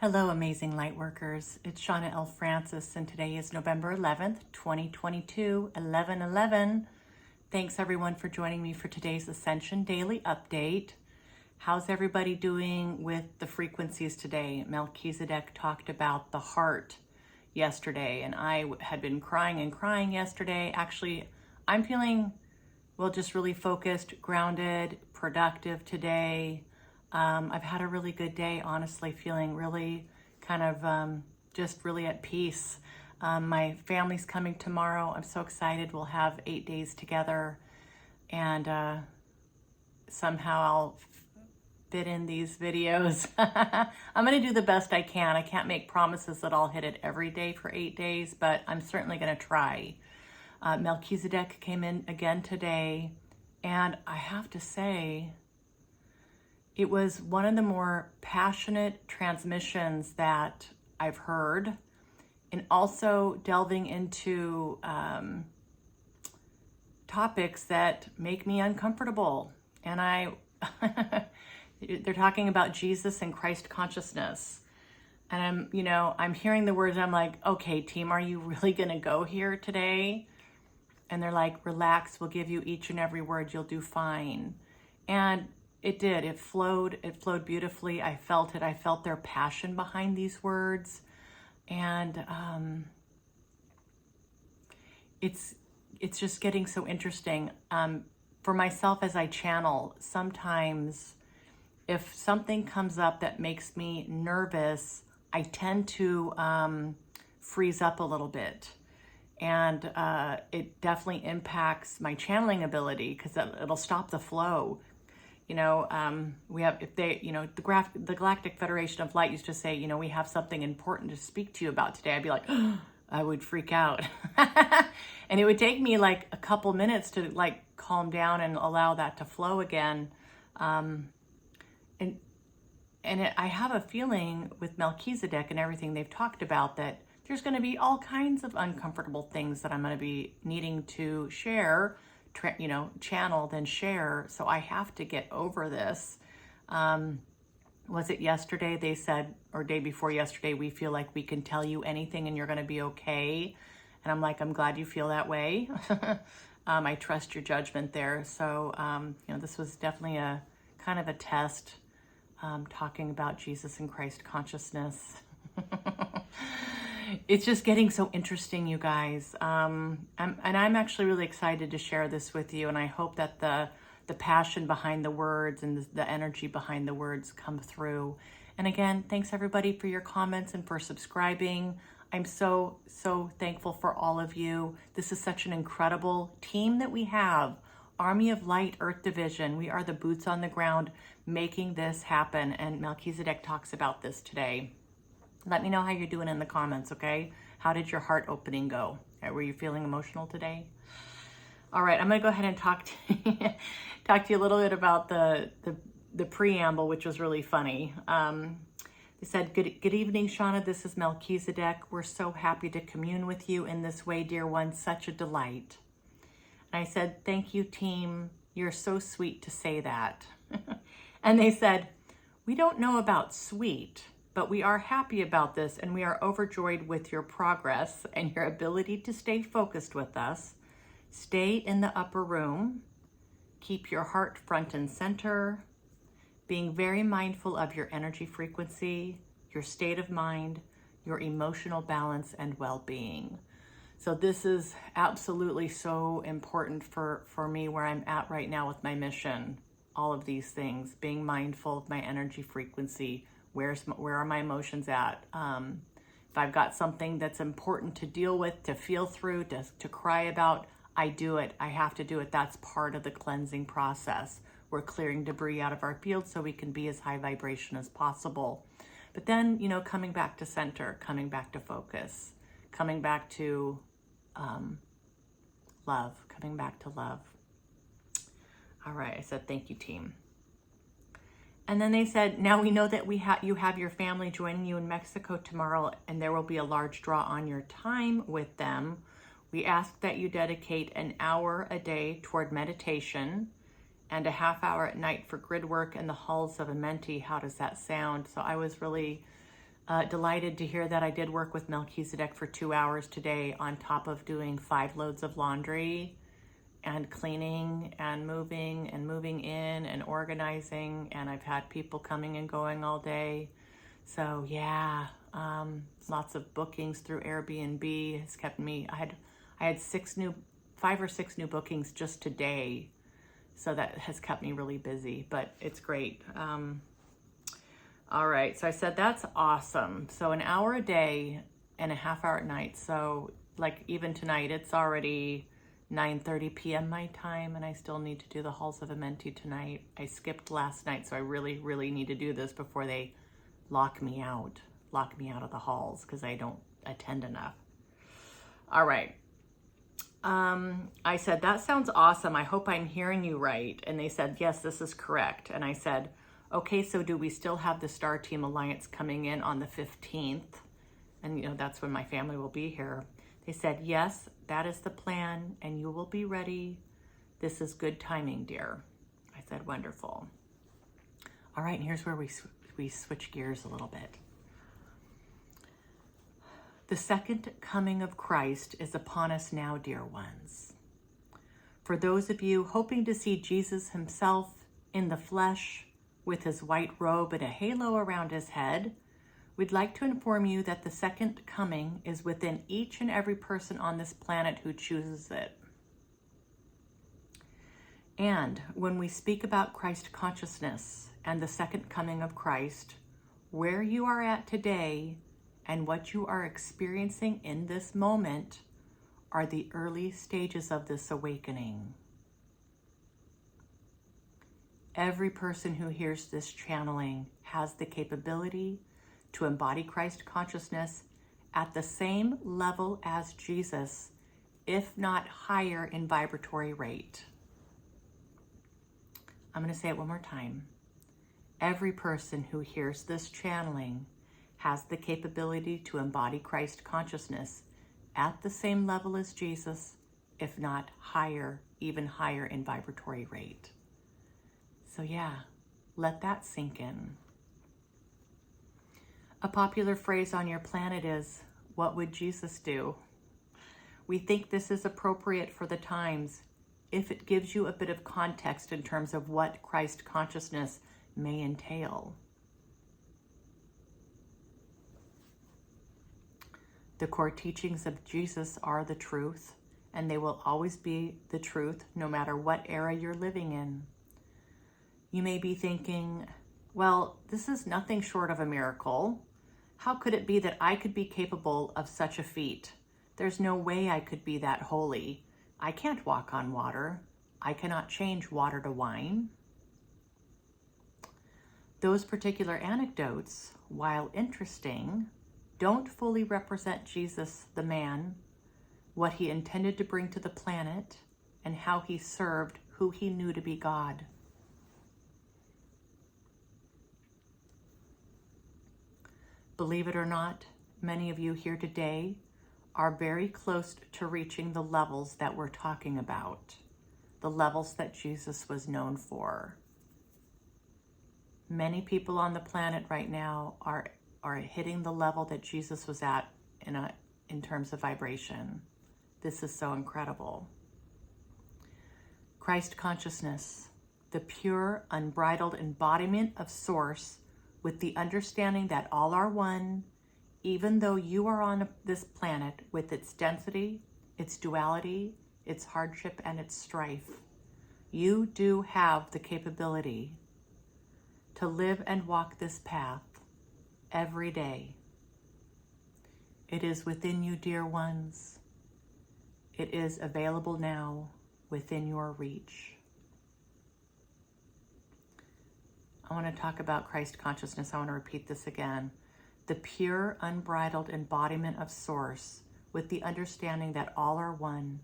Hello, amazing light workers. It's Shawna L. Francis, and today is November 11th, 2022, 11/11. Thanks everyone for joining me for today's Ascension Daily Update. How's everybody doing with the frequencies today? Melchizedek talked about the heart yesterday, and I had been crying and crying yesterday. Actually, I'm feeling, just really focused, grounded, productive today. I've had a really good day, honestly, feeling really kind of just really at peace. My family's coming tomorrow. I'm so excited. We'll have 8 days together, and somehow I'll fit in these videos. I'm going to do the best I can. I can't make promises that I'll hit it every day for 8 days, but I'm certainly going to try. Melchizedek came in again today, and I have to say, it was one of the more passionate transmissions that I've heard, and also delving into topics that make me uncomfortable. And they're talking about Jesus and Christ consciousness. And I'm hearing the words, and I'm like, okay, team, are you really going to go here today? And they're like, relax, we'll give you each and every word, you'll do fine. And it did. It flowed beautifully. I felt it. I felt their passion behind these words. And it's just getting so interesting. For myself as I channel, sometimes if something comes up that makes me nervous, I tend to freeze up a little bit. And it definitely impacts my channeling ability because it'll stop the flow. We have, if they, the Galactic Federation of Light used to say, we have something important to speak to you about today. I'd be like, oh, I would freak out. And it would take me like a couple minutes to like calm down and allow that to flow again. I have a feeling with Melchizedek and everything they've talked about that there's going to be all kinds of uncomfortable things that I'm going to be needing to share, channel, then share. So I have to get over this. Was it yesterday they said, or day before yesterday, we feel like we can tell you anything and you're going to be okay. And I'm like, I'm glad you feel that way. I trust your judgment there. So, this was definitely a kind of a test, talking about Jesus and Christ consciousness. It's just getting so interesting, you guys. I'm actually really excited to share this with you. And I hope that the passion behind the words and the energy behind the words come through. And again, thanks everybody for your comments and for subscribing. I'm so, so thankful for all of you. This is such an incredible team that we have. Army of Light, Earth Division. We are the boots on the ground making this happen. And Melchizedek talks about this today. Let me know how you're doing in the comments, okay? How did your heart opening go? Were you feeling emotional today? All right, I'm going to go ahead and talk to you a little bit about the preamble, which was really funny. They said, good evening, Shawna. This is Melchizedek. We're so happy to commune with you in this way, dear one. Such a delight. And I said, thank you, team. You're so sweet to say that. And they said, we don't know about sweet, but we are happy about this, and we are overjoyed with your progress and your ability to stay focused with us. Stay in the upper room. Keep your heart front and center. Being very mindful of your energy frequency, your state of mind, your emotional balance, and well-being. So this is absolutely so important for me where I'm at right now with my mission. All of these things, being mindful of my energy frequency. Where are my emotions at? If I've got something that's important to deal with, to feel through, to cry about, I do it. I have to do it. That's part of the cleansing process. We're clearing debris out of our field so we can be as high vibration as possible. But then, coming back to center, coming back to focus, coming back to love, coming back to love. All right, I said, thank you, team. And then they said, now we know that you have your family joining you in Mexico tomorrow, and there will be a large draw on your time with them. We ask that you dedicate an hour a day toward meditation and a half hour at night for grid work in the halls of a mentee. How does that sound? So I was really Delighted to hear that I did work with Melchizedek for 2 hours today on top of doing 5 loads of laundry and cleaning and moving in and organizing. And I've had people coming and going all day. So yeah, lots of bookings through Airbnb has kept me, I had 5 or 6 new bookings just today. So that has kept me really busy, but it's great. All right, so I said that's awesome. So an hour a day and a half hour at night. So like even tonight, it's already 9:30 p.m. my time, and I still need to do the Halls of Amenti tonight. I skipped last night, so I really, really need to do this before they lock me out of the halls because I don't attend enough. All right. I said, that sounds awesome. I hope I'm hearing you right. And they said, yes, this is correct. And I said, okay, so do we still have the Star Team Alliance coming in on the 15th? And, that's when my family will be here. They said, yes, that is the plan, and you will be ready. This is good timing, dear. I said, wonderful. All right, and here's where we switch gears a little bit. The second coming of Christ is upon us now, dear ones. For those of you hoping to see Jesus himself in the flesh, with his white robe and a halo around his head, we'd like to inform you that the second coming is within each and every person on this planet who chooses it. And when we speak about Christ consciousness and the second coming of Christ, where you are at today and what you are experiencing in this moment are the early stages of this awakening. Every person who hears this channeling has the capability to embody Christ consciousness at the same level as Jesus, if not higher in vibratory rate. I'm going to say it one more time. Every person who hears this channeling has the capability to embody Christ consciousness at the same level as Jesus, if not higher, even higher in vibratory rate. So yeah, let that sink in. A popular phrase on your planet is, what would Jesus do? We think this is appropriate for the times if it gives you a bit of context in terms of what Christ consciousness may entail. The core teachings of Jesus are the truth, and they will always be the truth no matter what era you're living in. You may be thinking, well, this is nothing short of a miracle. How could it be that I could be capable of such a feat? There's no way I could be that holy. I can't walk on water. I cannot change water to wine. Those particular anecdotes, while interesting, don't fully represent Jesus, the man, what he intended to bring to the planet, and how he served who he knew to be God. Believe it or not, many of you here today are very close to reaching the levels that we're talking about, the levels that Jesus was known for. Many people on the planet right now are hitting the level that Jesus was at in terms of vibration. This is so incredible. Christ consciousness, the pure, unbridled embodiment of Source, with the understanding that all are one, even though you are on this planet with its density, its duality, its hardship, and its strife. You do have the capability to live and walk this path every day. It is within you, dear ones. It is available now within your reach. I want to talk about Christ consciousness. I want to repeat this again. The pure, unbridled embodiment of Source, with the understanding that all are one,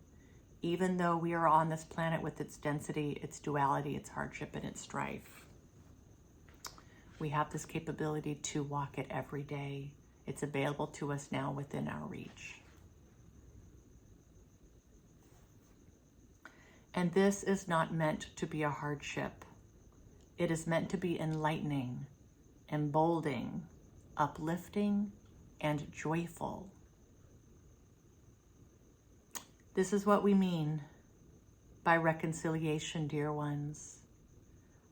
even though we are on this planet with its density, its duality, its hardship, and its strife. We have this capability to walk it every day. It's available to us now within our reach. And this is not meant to be a hardship. It is meant to be enlightening, emboldening, uplifting, and joyful. This is what we mean by reconciliation, dear ones.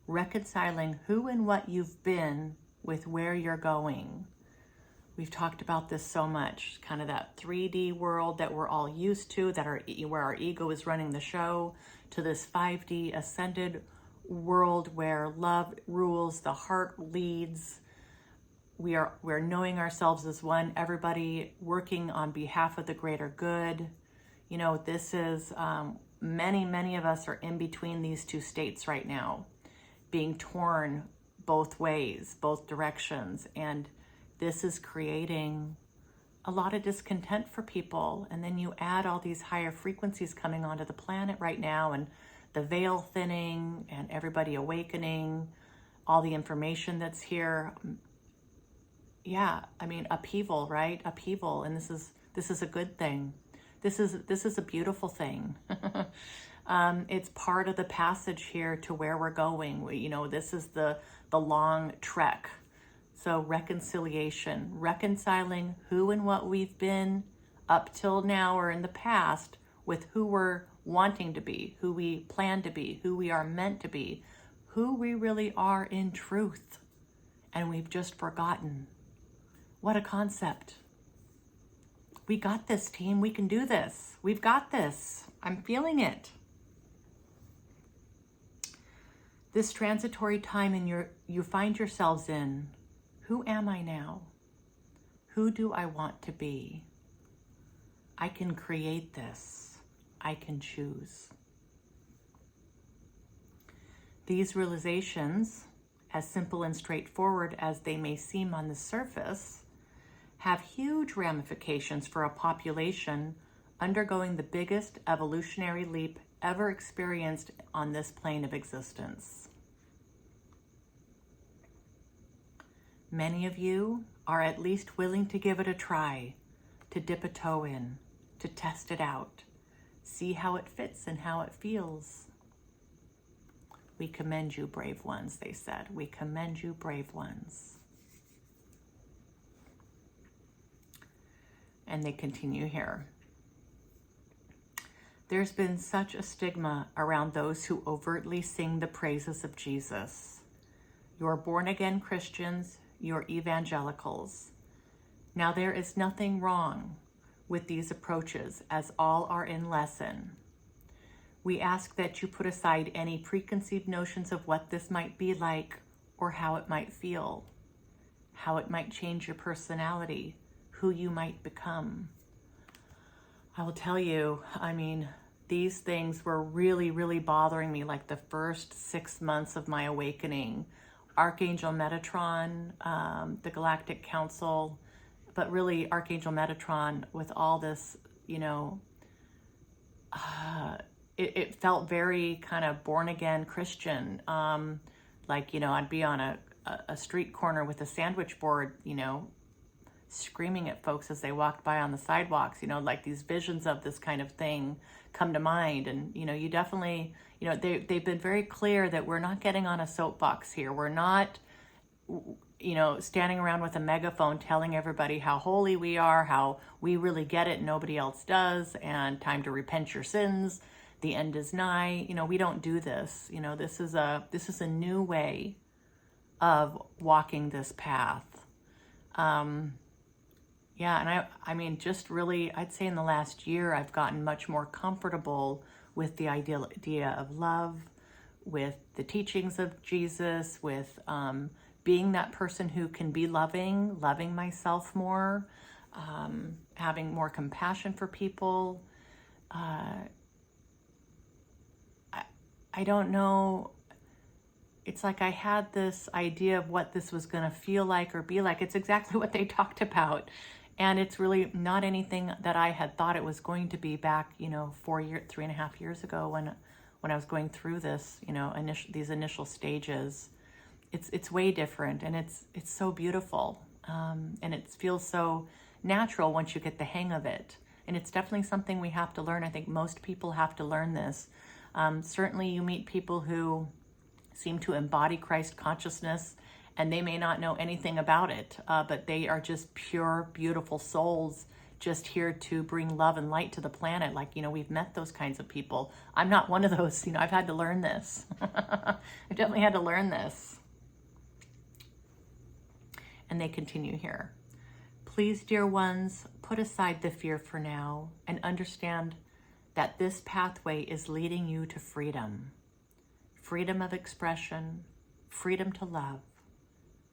Reconciling who and what you've been with where you're going. We've talked about this so much, kind of that 3D world that we're all used to, where our ego is running the show, to this 5D ascended world where love rules, the heart leads. We're knowing ourselves as one, everybody working on behalf of the greater good. You know, this is, many of us are in between these two states right now, being torn both ways, both directions. And this is creating a lot of discontent for people. And then you add all these higher frequencies coming onto the planet right now, and the veil thinning and everybody awakening, all the information that's here. Yeah, I mean, upheaval, right? Upheaval. And this is a good thing. This is a beautiful thing. It's part of the passage here to where we're going. This is the long trek. So reconciliation, reconciling who and what we've been up till now or in the past with who we're wanting to be, who we plan to be, who we are meant to be, who we really are in truth. And we've just forgotten. What a concept. We got this, team. We can do this. We've got this. I'm feeling it. This transitory time you find yourselves in. Who am I now? Who do I want to be? I can create this. I can choose. These realizations, as simple and straightforward as they may seem on the surface, have huge ramifications for a population undergoing the biggest evolutionary leap ever experienced on this plane of existence. Many of you are at least willing to give it a try, to dip a toe in, to test it out, see how it fits and how it feels. We commend you, brave ones, they said. We commend you, brave ones. And they continue here. There's been such a stigma around those who overtly sing the praises of Jesus. You're born-again Christians, you're evangelicals. Now there is nothing wrong with these approaches, as all are in lesson. We ask that you put aside any preconceived notions of what this might be like or how it might feel, how it might change your personality, who you might become. I will tell you, I mean, these things were really, really bothering me like the first 6 months of my awakening. Archangel Metatron, the Galactic Council, but really Archangel Metatron with all this, it felt very kind of born again Christian. I'd be on a street corner with a sandwich board, screaming at folks as they walked by on the sidewalks, like these visions of this kind of thing come to mind. And, you definitely, they've been very clear that we're not getting on a soapbox here. We're not, standing around with a megaphone telling everybody how holy we are, how we really get it and nobody else does, and time to repent your sins. The end is nigh. We don't do this. This is a new way of walking this path. And I mean, just really, I'd say in the last year, I've gotten much more comfortable with the idea of love, with the teachings of Jesus, with being that person who can be loving myself more, having more compassion for people. I don't know. It's like I had this idea of what this was going to feel like or be like. It's exactly what they talked about. And it's really not anything that I had thought it was going to be back, 3.5 years ago when I was going through this, these initial stages. It's way different, and it's so beautiful. And it feels so natural once you get the hang of it. And it's definitely something we have to learn. I think most people have to learn this. Certainly you meet people who seem to embody Christ consciousness and they may not know anything about it, but they are just pure, beautiful souls just here to bring love and light to the planet. Like, we've met those kinds of people. I'm not one of those. I've had to learn this. I've definitely had to learn this. And they continue here. Please, dear ones, put aside the fear for now and understand that this pathway is leading you to freedom. Freedom of expression, freedom to love,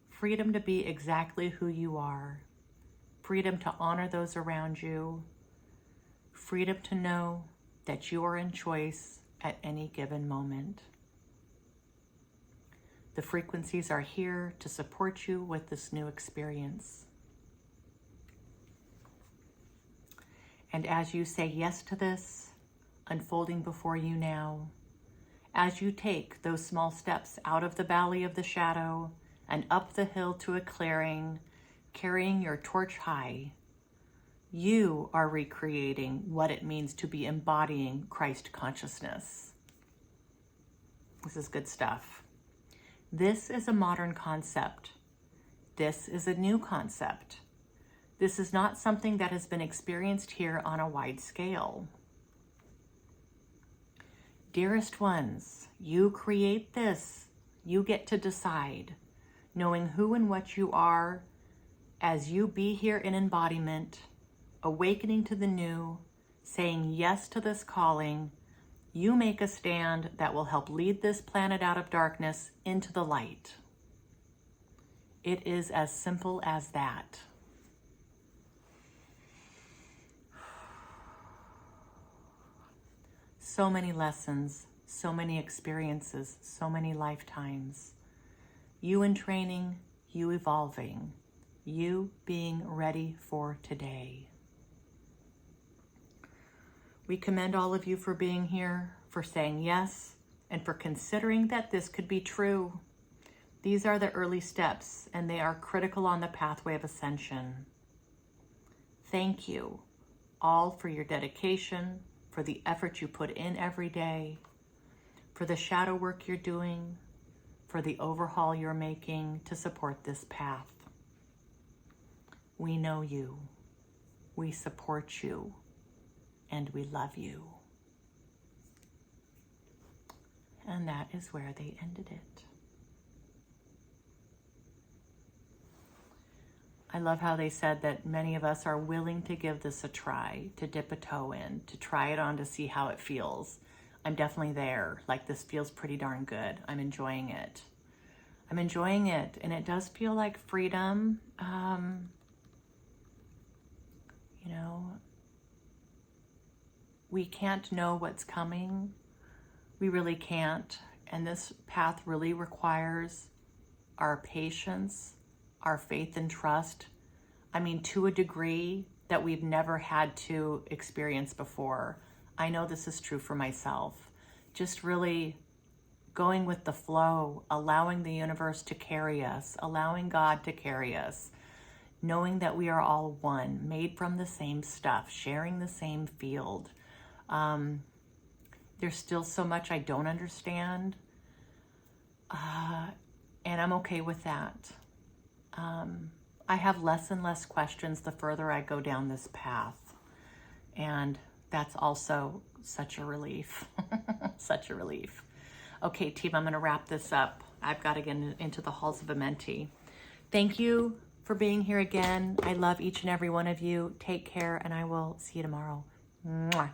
freedom to be exactly who you are, freedom to honor those around you, freedom to know that you are in choice at any given moment. The frequencies are here to support you with this new experience. And as you say yes to this, unfolding before you now, as you take those small steps out of the valley of the shadow and up the hill to a clearing, carrying your torch high, you are recreating what it means to be embodying Christ consciousness. This is good stuff. This is a modern concept. This is a new concept. This is not something that has been experienced here on a wide scale. Dearest ones, you create this. You get to decide, knowing who and what you are as you be here in embodiment, awakening to the new, saying yes to this calling. You make a stand that will help lead this planet out of darkness into the light. It is as simple as that. So many lessons, so many experiences, so many lifetimes. You in training, you evolving, you being ready for today. We commend all of you for being here, for saying yes, and for considering that this could be true. These are the early steps, and they are critical on the pathway of ascension. Thank you all for your dedication, for the effort you put in every day, for the shadow work you're doing, for the overhaul you're making to support this path. We know you, we support you, and we love you. And that is where they ended it. I love how they said that many of us are willing to give this a try, to dip a toe in, to try it on to see how it feels. I'm definitely there. Like, this feels pretty darn good. I'm enjoying it. I'm enjoying it. And it does feel like freedom. We can't know what's coming. We really can't. And this path really requires our patience, our faith and trust. I mean, to a degree that we've never had to experience before. I know this is true for myself. Just really going with the flow, allowing the universe to carry us, allowing God to carry us, knowing that we are all one, made from the same stuff, sharing the same field. There's still so much I don't understand, and I'm okay with that. I have less and less questions the further I go down this path, and that's also such a relief. Such a relief. Okay, team, I'm going to wrap this up. I've got to get into the halls of Amenti. Thank you for being here again. I love each and every one of you. Take care, and I will see you tomorrow. Mwah.